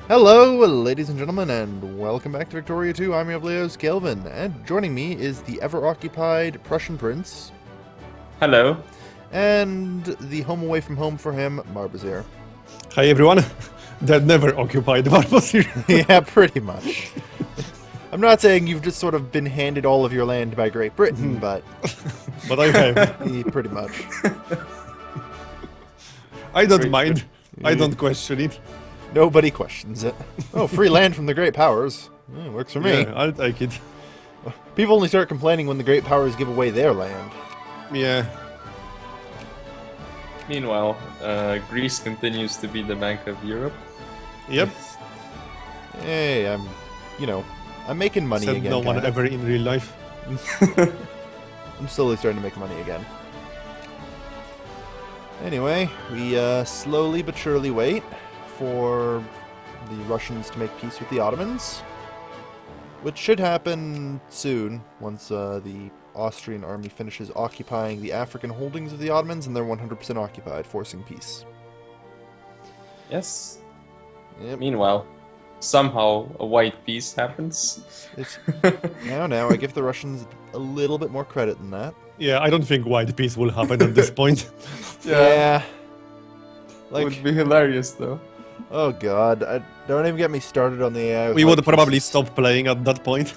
Hello, ladies and gentlemen, and welcome back to Victoria 2. I'm your Leo's Kelvin, and joining me is the ever-occupied Prussian Prince, Hello. and the home away from home for him, Marbazir. Hi everyone. That never occupied Barbos here. Yeah, pretty much. I'm not saying you've just sort of been handed all of your land by Great Britain, but But I have. yeah, pretty much. I don't mind. I don't question it. Nobody questions it. Oh, free land from the Great Powers. Works for me. Yeah, I'll take it. People only start complaining when the Great Powers give away their land. Yeah. Meanwhile, Greece continues to be the Bank of Europe. Yep. Hey, I'm making money Said again. no one kinda. ever in real life. I'm slowly starting to make money again. Anyway, we slowly but surely wait for the Russians to make peace with the Ottomans, which should happen soon once the Austrian army finishes occupying the African holdings of the Ottomans and they're 100% occupied, forcing peace. Yes. Yep. Meanwhile, somehow a white peace happens. Now, I give the Russians a little bit more credit than that. Yeah, I don't think white peace will happen at this point. Yeah. Like, Would be hilarious though. oh god, don't even get me started on the AI. with We white would probably pieces. stop playing at that point.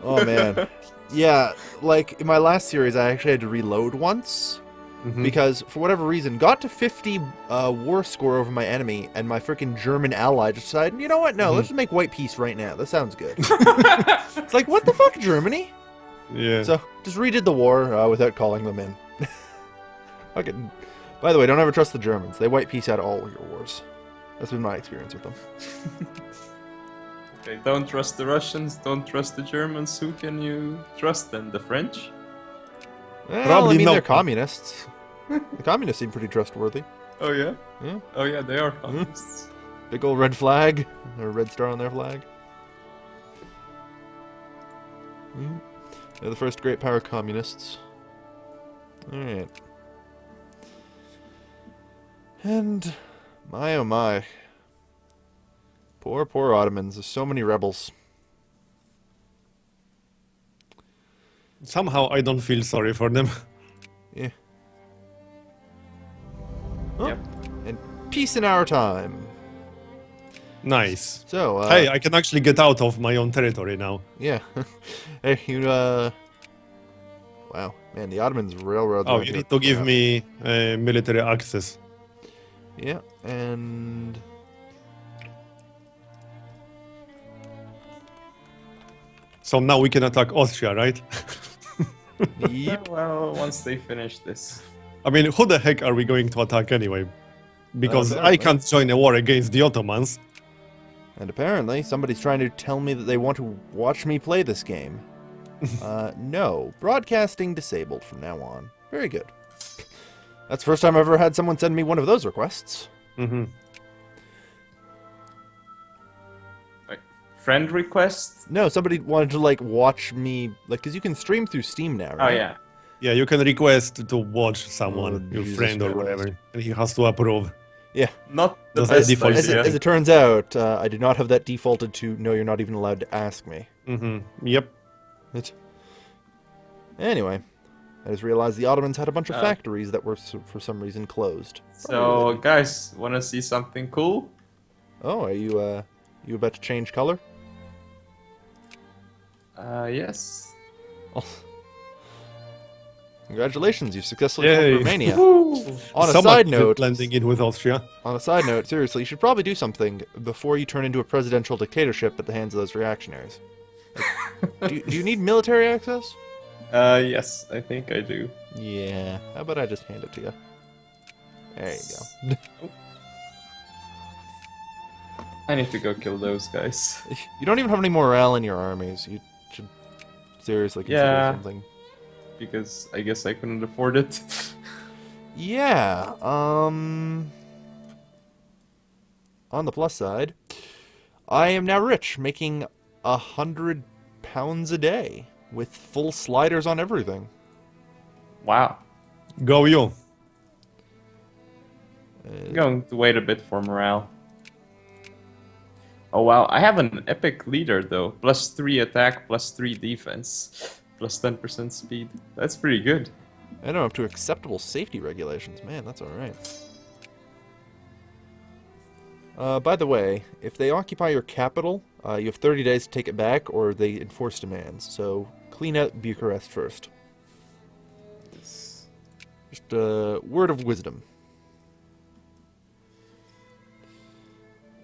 Oh man. Yeah, like in my last series I actually had to reload once because for whatever reason got to 50 war score over my enemy and my freaking German ally just decided, you know what, no, let's just make white peace right now. That sounds good. It's like, what the fuck, Germany? Yeah. So, just redid the war without calling them in. Fucking. By the way, don't ever trust the Germans. They white peace out all your wars. That's been my experience with them. Okay, don't trust the Russians, don't trust the Germans. Who can you trust then? The French? Well, Probably I mean, not. they're communists. The communists seem pretty trustworthy. Oh yeah? Yeah. Oh yeah, they are communists. Big old red flag, or red star on their flag. They're the first great power communists. Alright. And, my oh my. Poor, poor Ottomans. There's so many rebels. Somehow I don't feel sorry for them. Yeah. Oh, Yep. and peace in our time. Nice. So, Hey, I can actually get out of my own territory now. yeah. Hey, wow, man, the Ottomans railroad. Oh, you need to give me military access. Yeah, and So now we can attack Austria, right? yep. Well, once they finish this. I mean, who the heck are we going to attack anyway? Because I apparently. can't join a war against the Ottomans. And apparently, somebody's trying to tell me that they want to watch me play this game. No, broadcasting disabled from now on. Very good. That's the first time I've ever had someone send me one of those requests. Mm-hmm. Like, friend request? No, somebody wanted to like watch me, like, because you can stream through Steam now, Oh right? yeah. Yeah, you can request to watch someone, Oh, your Jesus friend or Christ. whatever, and he has to approve. Yeah. Not the Does that best default idea. As it turns out, I did not have that defaulted to no, you're not even allowed to ask me. Mm-hmm. Yep. Anyway, I just realized the Ottomans had a bunch of factories that were for some reason closed. So, guys, wanna see something cool? Oh, are you about to change color? Yes. Oh. Congratulations, you've successfully Yay. formed Romania. Woo! On a Someone side is note, blending in with Austria. seriously, you should probably do something before you turn into a presidential dictatorship at the hands of those reactionaries. Like, do you need military access? Yes, I think I do. Yeah. How about I just hand it to you? There you go. I need to go kill those guys. You don't even have any morale in your armies. You should seriously consider Yeah. something. Because I guess I couldn't afford it. Yeah, on the plus side, I am now rich, making £100 a day with full sliders on everything. Wow. Go you. I'm going to wait a bit for morale. Oh wow, I have an epic leader though. +3 attack, +3 defense, +10% speed. That's pretty good. I know, up to acceptable safety regulations. Man, that's alright. By the way, if they occupy your capital, you have 30 days to take it back, or they enforce demands. So clean out Bucharest first. Just a word of wisdom.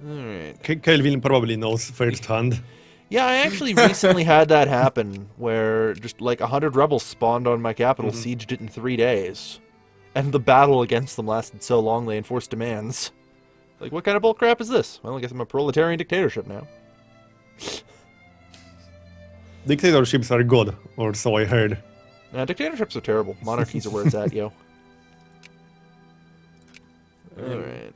Alright. Kelvin probably knows firsthand. Yeah, I actually recently had that happen, where just like 100 rebels spawned on my capital, sieged it in 3 days. And the battle against them lasted so long they enforced demands. Like, what kind of bullcrap is this? Well, I guess I'm a proletarian dictatorship now. Dictatorships are good, or so I heard. Nah, dictatorships are terrible. Monarchies are where it's at, yo. Alright.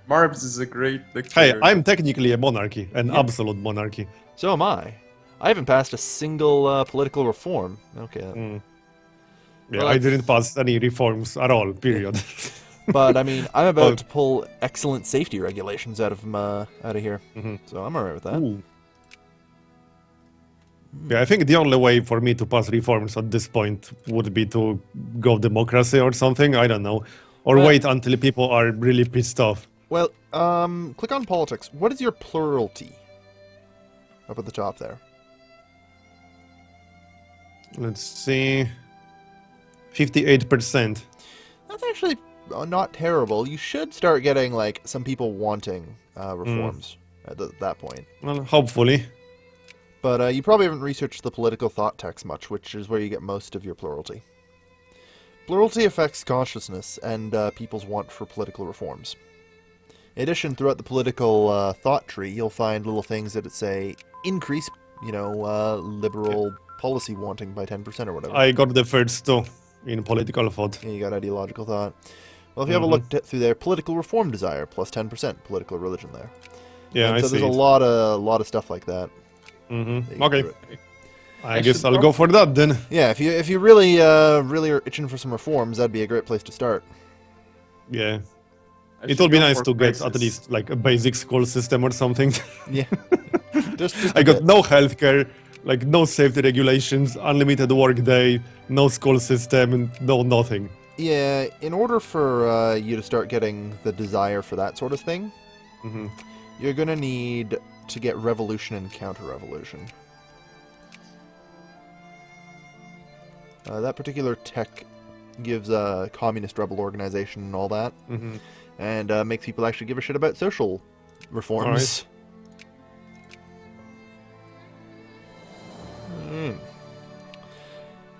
Marbs is a great Hey, dictator. I'm technically a monarchy, an absolute monarchy. So am I. I haven't passed a single political reform. Okay. Yeah, Well, I that's- didn't pass any reforms at all, period. But, I mean, I'm about Well- to pull excellent safety regulations out of here. So I'm alright with that. Ooh. Yeah, I think the only way for me to pass reforms at this point would be to go democracy or something, I don't know. Or Well- wait until people are really pissed off. Well, click on politics. What is your plurality? Up at the top there. Let's see. 58%. That's actually not terrible. You should start getting, like, some people wanting reforms at that point. Well, hopefully. But you probably haven't researched the political thought text much, which is where you get most of your pluralty. Pluralty affects consciousness and people's want for political reforms. In addition, throughout the political thought tree, you'll find little things that say increase, liberal policy wanting by 10% or whatever. I got the first two in political thought. Yeah, you got ideological thought. Well, if you have a look through there, political reform desire plus 10%, political religion there. Yeah, And I so see. there's a lot of stuff like that. that you can Okay. do it. I I guess should I'll go for that then. Yeah, if you really are itching for some reforms, that'd be a great place to start. Yeah. I It should would be go nice for to get at crisis. least like a basic school system or something. Yeah, just I a got bit. no healthcare, like no safety regulations, unlimited work day, no school system, and no nothing. Yeah, in order for you to start getting the desire for that sort of thing, you're gonna need to get revolution and counter-revolution. That particular tech gives a communist rebel organization and all that, and makes people actually give a shit about social reforms.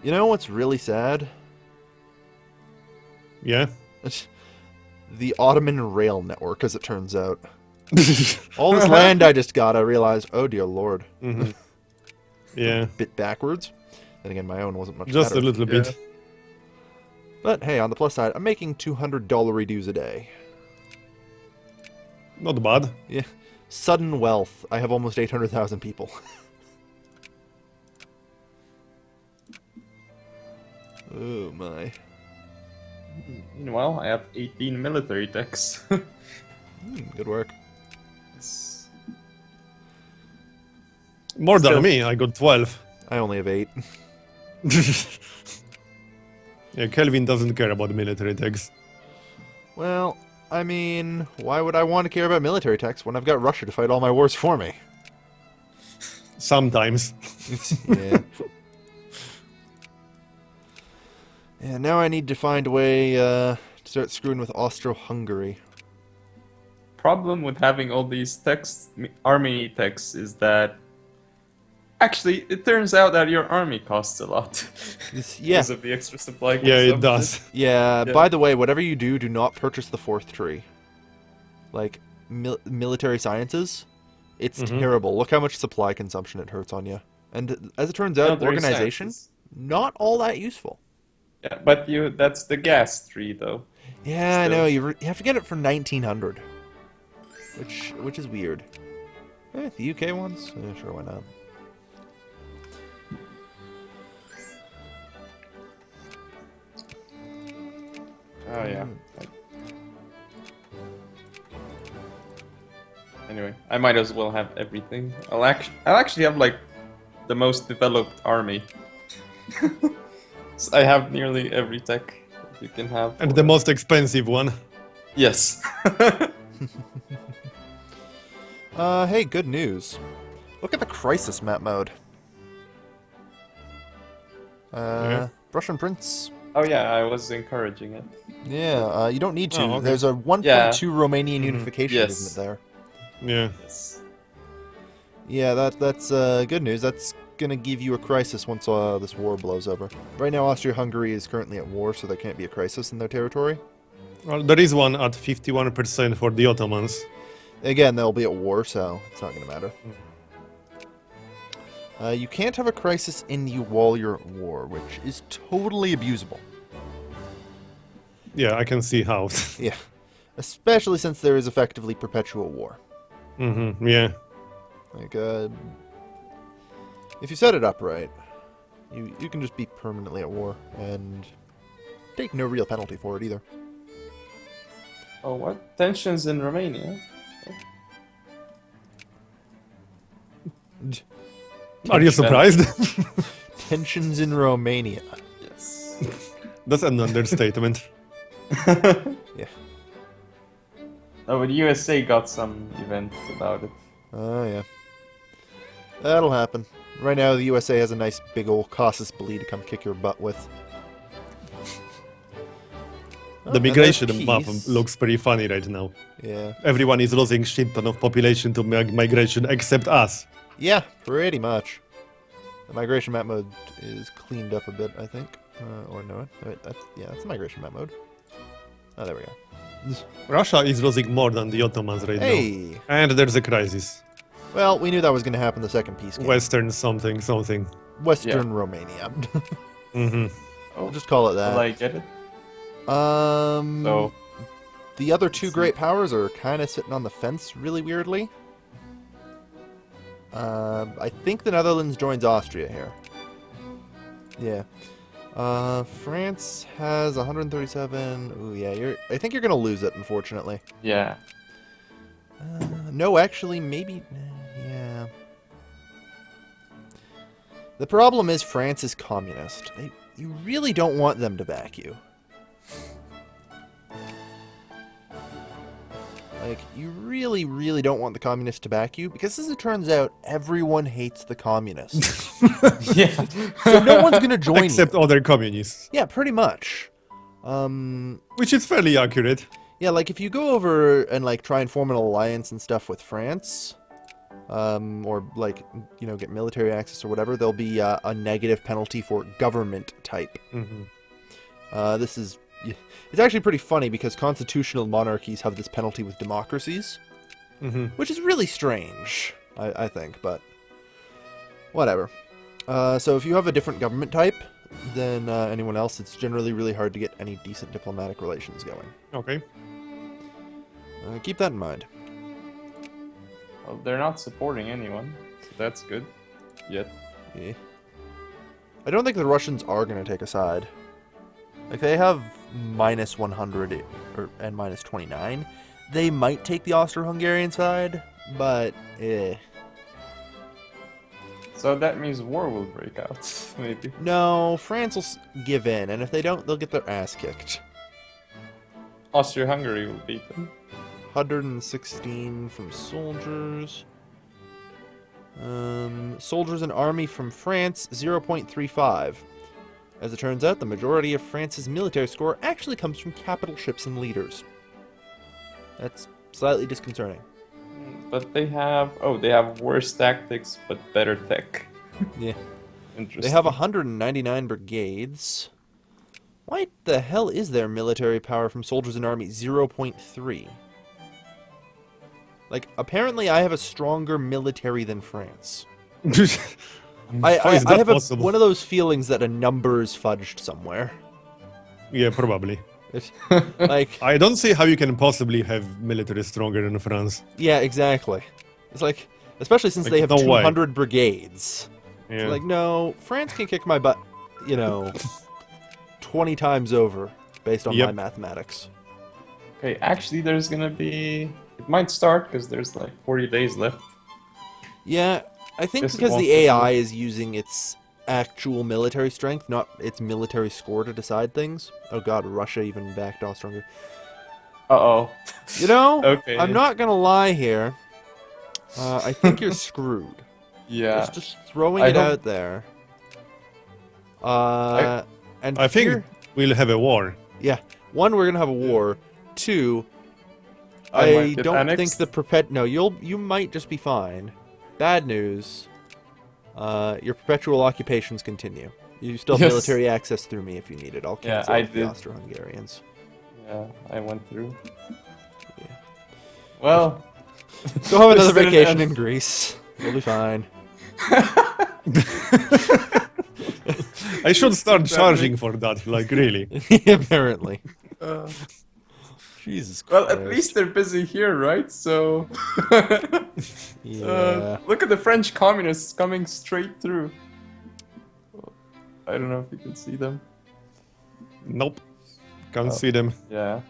You know what's really sad? Yeah. The Ottoman rail network, as it turns out. All this land I just got, I realized, oh dear lord. Yeah. Bit backwards. Then again, my own wasn't much Just better. a little bit. But hey, on the plus side, I'm making $200 dues a day. Not bad. Yeah. Sudden wealth. I have almost 800,000 people. Oh my. Meanwhile, I have 18 military techs. Good work. Yes. More Still- than me, I got 12. I only have 8. Yeah, Kelvin doesn't care about military techs. Well, I mean, why would I want to care about military techs when I've got Russia to fight all my wars for me? Sometimes. Yeah. Yeah, now I need to find a way to start screwing with Austro-Hungary. Problem with having all these techs, army techs, is that actually it turns out that your army costs a lot. Yeah. Because of the extra supply. Yeah, it consumption. does. Yeah, Yeah. by the way, whatever you do, do not purchase the fourth tree. Like, military sciences, it's terrible. Look how much supply consumption it hurts on you. And as it turns out, Military organization, sciences. not all that useful. Yeah, but that's the gas tree though. Yeah, I Still. know. You have to get it for 1900, which is weird. The UK ones? Yeah, sure, why not? Oh yeah. Anyway, I might as well have everything. I'll actually have like the most developed army. So I have nearly every tech that you can have. And the most expensive one. Yes. Hey, good news. Look at the crisis map mode. Yeah. Russian Prince. Oh yeah, I was encouraging it. Yeah, you don't need to. Oh, okay. There's a 1.2 Yeah. Romanian unification Yes. movement there. Yeah. Yes. Yeah, that's good news. That's gonna give you a crisis once this war blows over. Right now, Austria-Hungary is currently at war, so there can't be a crisis in their territory. Well, there is one at 51% for the Ottomans. Again, they'll be at war, so it's not gonna matter. You can't have a crisis while you're at war, which is totally abusable. Yeah, I can see how. Yeah, especially since there is effectively perpetual war. Yeah. Like, if you set it up right, you can just be permanently at war and take no real penalty for it either. Oh, what? Tensions in Romania? Are you surprised? Tensions in Romania. Yes. That's an understatement. Yeah. Oh, but USA got some event about it. Oh, yeah. That'll happen. Right now, the USA has a nice big old casus belli to come kick your butt with. The migration and there's map peace. looks pretty funny right now. Yeah. Everyone is losing shit ton of population to migration except us. Yeah, pretty much. The migration map mode is cleaned up a bit, I think. Or no, wait, that's the migration map mode. Oh, there we go. Russia is losing more than the Ottomans right now. Hey! And there's a crisis. Well, we knew that was going to happen the second peace game. Western something. Western Romania. Mm-hmm. Oh, I'll just call it that. will I get it? So, the other two let's great powers are kind of sitting on the fence really weirdly. I think the Netherlands joins Austria here. Yeah. France has 137. Ooh, yeah, I think you're gonna lose it, unfortunately. Yeah. No, actually, maybe. Yeah. The problem is France is communist. You really don't want them to back you. Like, you really, really don't want the communists to back you, because as it turns out, everyone hates the communists. Yeah. So no one's gonna join Except you. other communists. Yeah, pretty much. Which is fairly accurate. Yeah, like, if you go over and, like, try and form an alliance and stuff with France, or, like, you know, get military access or whatever, there'll be a negative penalty for government type. Mm-hmm. This is... It's actually pretty funny because constitutional monarchies have this penalty with democracies, which is really strange, I think, but whatever. So if you have a different government type than anyone else, it's generally really hard to get any decent diplomatic relations going. Okay. Keep that in mind. Well, they're not supporting anyone, so that's good. Yet. Yeah. I don't think the Russians are going to take a side. Like, they have minus 100 and minus 29. They might take the Austro-Hungarian side, but So that means war will break out, maybe. No, France will give in, and if they don't, they'll get their ass kicked. Austria-Hungary will beat them. 116 from soldiers. Soldiers and army from France, 0.35. As it turns out, the majority of France's military score actually comes from capital ships and leaders. That's slightly disconcerting. But they have... Oh, they have worse tactics, but better tech. Yeah. Interesting. They have 199 brigades. Why the hell is their military power from soldiers and army 0.3? Like, apparently I have a stronger military than France. I have one of those feelings that a number is fudged somewhere. Yeah, probably. Like, I don't see how you can possibly have military stronger than France. yeah, exactly. It's like, especially since Like, they have no way. 200 brigades. Yeah. It's like, no, France can kick my butt, 20 times over, based on Yep. my mathematics. Okay, actually there's gonna be It might start because there's like 40 days left. Yeah, I think Guess it because won't the be AI is using its actual military strength, not its military score to decide things. Oh god, Russia even backed Austria. Uh-oh. You know, Okay. I'm not gonna lie here. I think you're screwed. Yeah. Just throwing I it hope- out there. And I think here, we'll have a war. yeah, one, we're gonna have a war. Two, I I might get don't think annexed. the no, you might just be fine. Bad news. Your perpetual occupations continue. You still have Yes. military access through me if you need it. I'll Yeah, cancel I it for the did. Austro-Hungarians. Yeah, I went through. Yeah. Well, Go have this another didn't vacation end- in Greece. You'll be fine. I should start That charging for that, like really. Apparently. Uh, Jesus well, Christ. at least they're busy here, right? So, Yeah. look at the French communists coming straight through. I don't know if you can see them. Nope. Can't Oh. see them. Yeah.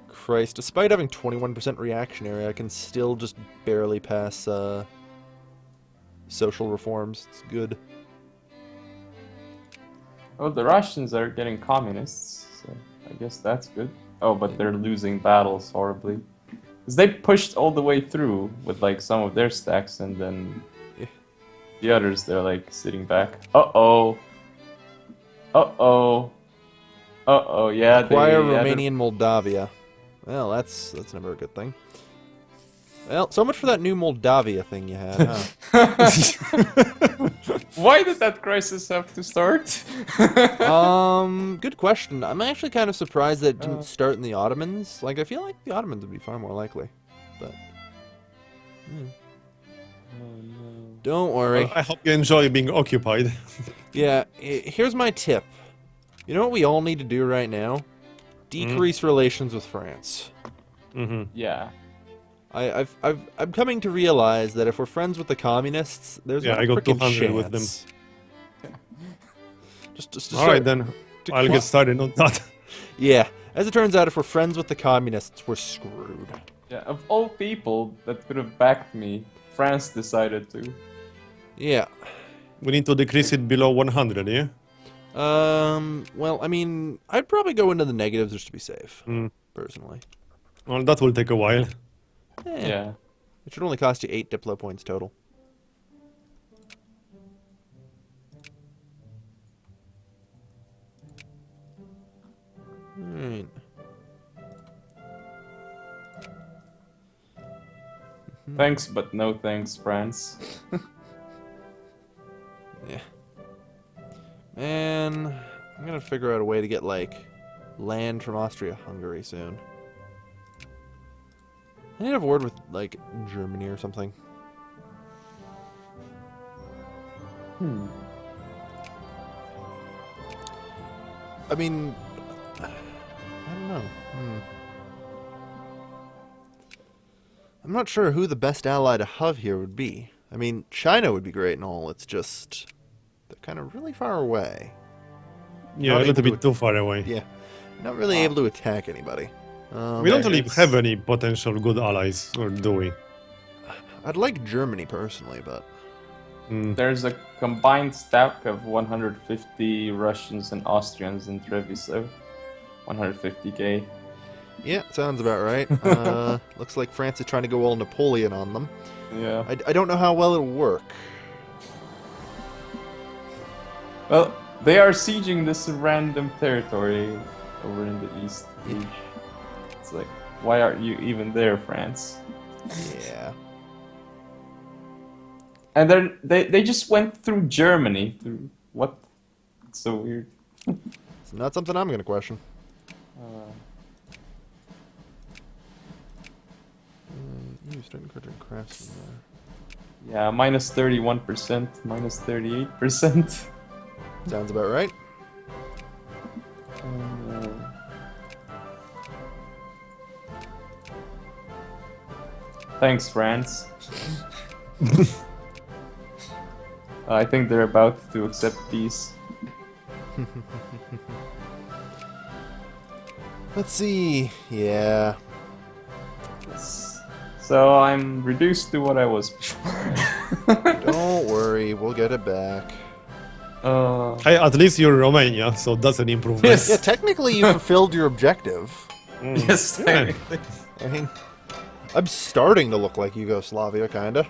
Christ. Despite having 21% reactionary, I can still just barely pass social reforms. It's good. Oh, the Russians are getting communists, so I guess that's good. Oh, but they're losing battles horribly. Because they pushed all the way through with like some of their stacks, and then Yeah. the others, they're like sitting back. Uh-oh. Uh-oh. Uh-oh, yeah, Acquire they added- Romanian Moldavia. Well, that's never a good thing. Well, so much for that new Moldavia thing you had, huh? Why did that crisis have to start? Good question. I'm actually kind of surprised that it didn't start in the Ottomans. Like, I feel like the Ottomans would be far more likely. But... Don't worry. I hope you enjoy being occupied. Yeah, here's my tip. You know what we all need to do right now? Decrease relations with France. Mm-hmm. Yeah. I'm coming to realize that if we're friends with the communists, there's Yeah, no I got frickin' 200 with them. chance. Just All right then, I'll get started on that. Yeah, as it turns out, if we're friends with the communists, we're screwed. Yeah, of all people that could have backed me, France decided to. Yeah. We need to decrease it below 100, yeah? Well, I mean, I'd probably go into the negatives just to be safe, personally. Well, that will take a while. Yeah. It should only cost you 8 Diplo points total. Alright. Thanks, but no thanks, France. Yeah. Man, I'm gonna figure out a way to get, like, land from Austria-Hungary soon. I need to have a word with, like, Germany or something. I mean, I don't know. I'm not sure who the best ally to have here would be. I mean, China would be great and all, it's just... they're kind of really far away. Yeah, Not a little able bit to- too far away. Yeah. Not really able to attack anybody. We don't really it's- have any potential good allies, or do we? I'd like Germany personally, but... There's a combined stack of 150 Russians and Austrians in Treviso. 150k. Yeah, sounds about right. Looks like France is trying to go all Napoleon on them. Yeah. I don't know how well it'll work. Well, they are sieging this random territory over in the east. It's like, why are you even there, France? Yeah. And then they just went through Germany. Through what? It's so weird. It's not something I'm going to question. You starting to crafts in there. Yeah, minus 31%, minus 38%. Sounds about right. Thanks, France. I think they're about to accept peace. Let's see. Yeah. So I'm reduced to what I was before. Don't worry, we'll get it back. Hey, at least you're Romania, so that's an improvement. Yes. Yeah, technically you fulfilled your objective. Yes, Yeah. technically. I mean, I'm starting to look like Yugoslavia, kinda.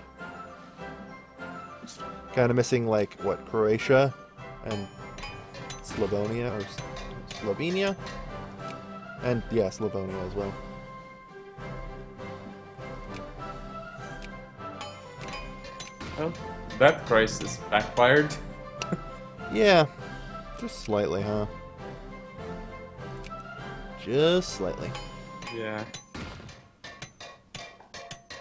Kinda missing, like, what, Croatia and Slovenia, or Slovenia? And, yeah, Slavonia as well. Well, that crisis backfired. Yeah, just slightly, huh? Just slightly. Yeah.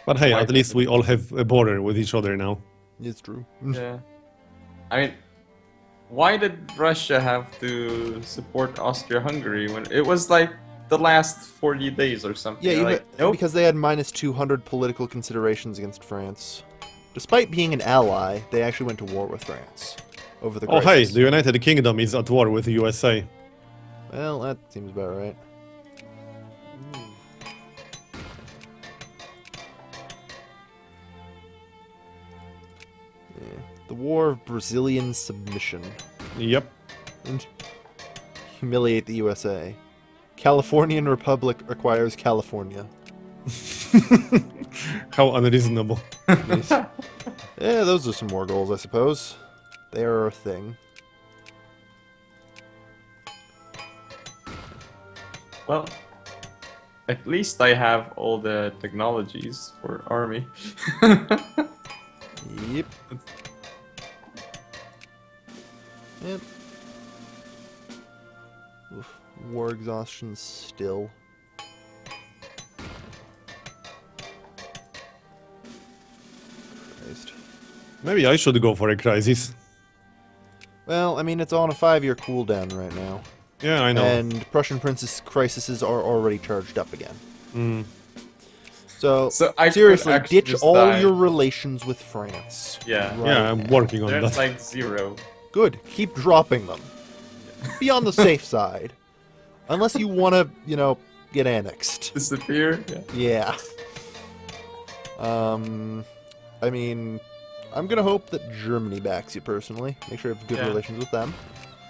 But hey, Why at least did we all have a border with each other now. It's true. Yeah. I mean, why did Russia have to support Austria-Hungary when it was like the last 40 days or something? Yeah, They're even, like, nope. because they had minus 200 political considerations against France. Despite being an ally, they actually went to war with France over the Oh hey, crisis. the United Kingdom is at war with the USA. Well, that seems about right. Yeah. The War of Brazilian Submission. Yep. And humiliate the USA. Californian Republic requires California. How unreasonable. Nice. Yeah, those are some more goals, I suppose. They are a thing. Well, at least I have all the technologies for army. Yep. Yep. Oof. War exhaustion still. Christ. Maybe I should go for a crisis. Well, I mean, it's on a 5-year cooldown right now. Yeah, I know. And Prussian Princess crises are already charged up again. Mm. So, So I could seriously, actually ditch just all die. your relations with France. Yeah. Right Yeah, I'm now. working on There's that. like 0. Good. Keep dropping them. Be on the safe side. Unless you want to, you know, get annexed. Disappear? Yeah. Yeah. I mean, I'm gonna hope that Germany backs you personally. Make sure you have good Yeah. relations with them.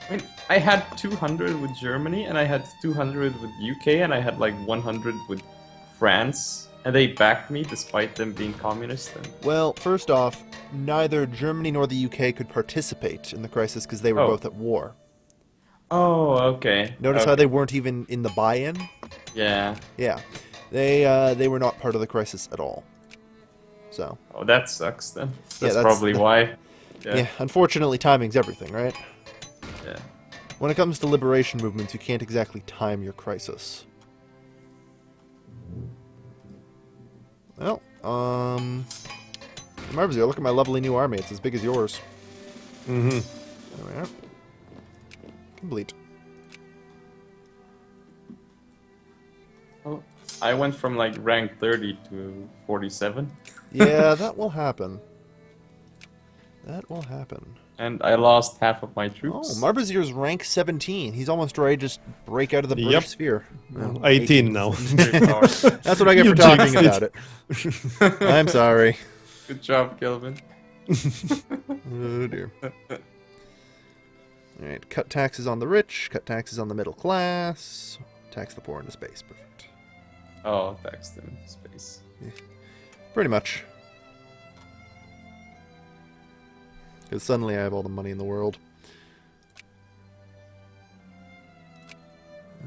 I mean, I had 200 with Germany, and I had 200 with UK, and I had like 100 with France, and they backed me despite them being communist. And... Well, first off, neither Germany nor the UK could participate in the crisis because they were Oh. both at war. Oh, okay. Notice okay. how they weren't even in the buy-in? Yeah. Yeah. They were not part of the crisis at all. So, Oh, that sucks then. That's, that's probably the- why. yeah, unfortunately, timing's everything, right? Yeah. When it comes to liberation movements, you can't exactly time your crisis. Well, Marvzy, look at my lovely new army. It's as big as yours. Mm-hmm. There we are. Complete. Oh, I went from like rank 30 to 47, Yeah, that will happen. That will happen. and I lost half of my Oh, troops. Marbazir's rank 17. He's almost ready to just break out of the Yep. British sphere. Well, 18 now. Very powerful. That's what I get You for talking jinxed about it. I'm sorry. Good job, Kelvin. Oh dear. Alright, cut taxes on the rich, cut taxes on the middle class, tax the poor into space. Perfect. Oh, tax them into space. Pretty much. Because suddenly I have all the money in the world.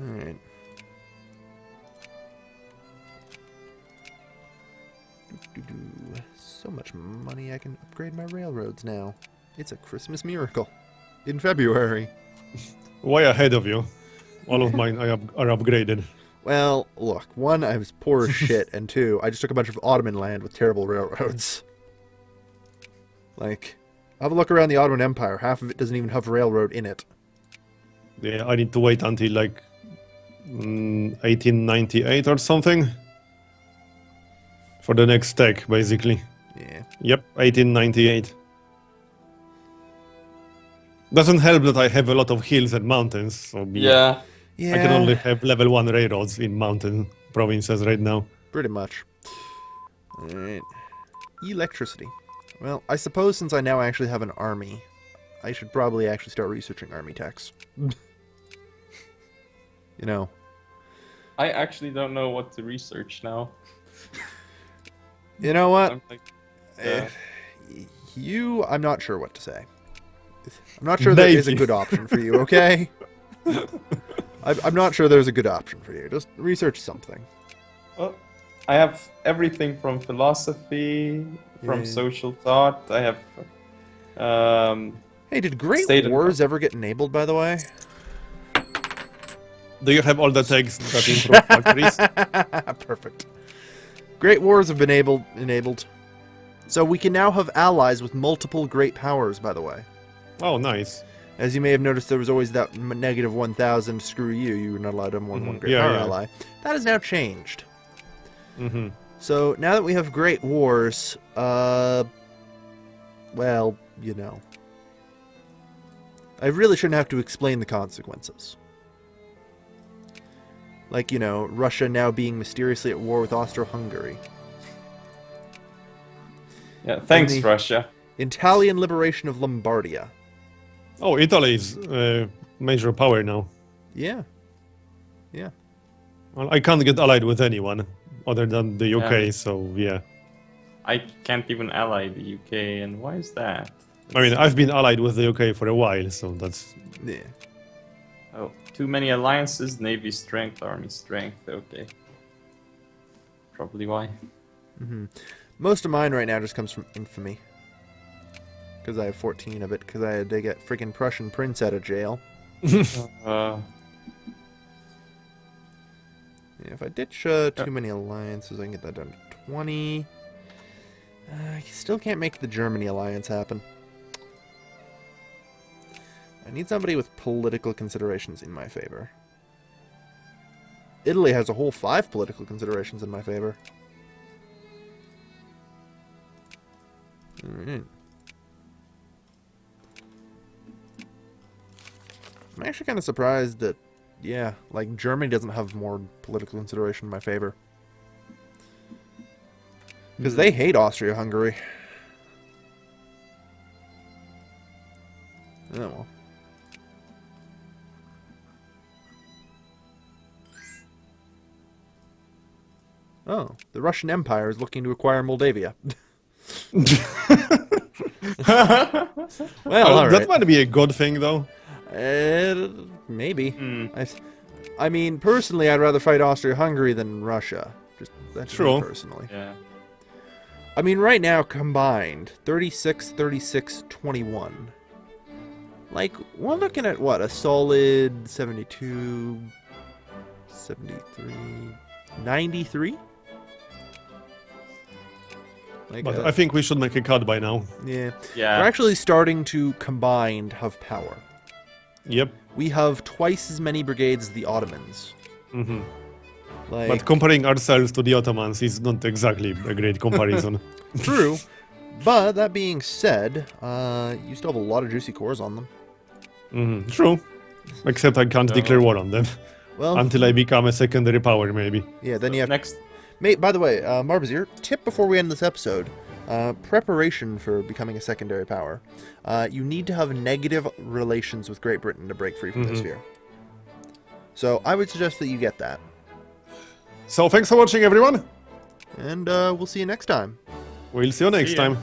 Alright. Doo-doo-doo. So much money I can upgrade my railroads now. It's a Christmas miracle. In February. Way ahead of you. All of mine are upgraded. Well, look, one, I was poor as shit, and two, I just took a bunch of Ottoman land with terrible railroads. Like, have a look around the Ottoman Empire. Half of it doesn't even have a railroad in it. Yeah, I need to wait until like 1898 or something for the next tech, basically. Yeah. Yep, 1898. Doesn't help that I have a lot of hills and mountains, so Yeah. Yeah. I can only have level 1 railroads in mountain provinces right now. Pretty much. Alright. Electricity. Well, I suppose since I now actually have an army, I should probably actually start researching army techs. You know. I actually don't know what to research now. You know what? I'm like, I'm not sure what to say. I'm not sure there is a good option for you, okay? I'm not sure there's a good option for you. Just research something. well, I have everything from philosophy, from social thought. I have. Hey, did Great State Wars ever get enabled, by the way? Do you have all the text that improve factories? Perfect. Great Wars have been enabled. So we can now have allies with multiple great powers, by the way. Oh, nice. As you may have noticed, there was always that negative 1,000, screw you, you were not allowed to have more than one great power ally. That has now changed. Mm-hmm. So now that we have Great Wars, well, you know. I really shouldn't have to explain the consequences. Like, you know, Russia now being mysteriously at war with Austro-Hungary. Yeah, thanks, Russia. Italian liberation of Lombardia. Oh, Italy is major power now. Yeah. Yeah. Well, I can't get allied with anyone other than the UK, Yeah. so yeah. I can't even ally the UK, and why is that? I mean, I've been allied with the UK for a while, so that's... Yeah. Oh, too many alliances, navy strength, army strength, okay. Probably why. Mm-hmm. Most of mine right now just comes from infamy. Because I have 14 of it, because I had to get freaking Prussian prince out of jail. Uh, Yeah, if I ditch too many alliances, I can get that down to 20. I still can't make the Germany alliance happen. I need somebody with political considerations in my favor. Italy has a whole 5 political considerations in my favor. Alright. I'm actually kind of surprised that, yeah, like, Germany doesn't have more political consideration in my favor. Because they hate Austria-Hungary. Oh, well. Oh, the Russian Empire is looking to acquire Moldavia. Well, all right. That might be a good thing, though. Maybe. I mean, personally, I'd rather fight Austria-Hungary than Russia. That's True. me personally. yeah. I mean, right now, combined, 36, 36, 21. Like, we're looking at, what, a solid 72, 73, 93? Like, But I think we should make a cut by now. yeah. Yeah. We're actually starting to combined have power. Yep. We have twice as many brigades as the Ottomans. Mm-hmm. Like, But comparing ourselves to the Ottomans is not exactly a great comparison. true. But that being said, you still have a lot of juicy cores on them. Mm-hmm. True. Except I can't declare war on them. Well, Until I become a secondary power, maybe. yeah, then you have... Next. Mate, by the way, Marbazir, tip before we end this episode. Preparation for becoming a secondary power. You need to have negative relations with Great Britain to break free from this fear. So I would suggest that you get that. So thanks for watching, everyone. And we'll see you next time. We'll see you next See ya. time.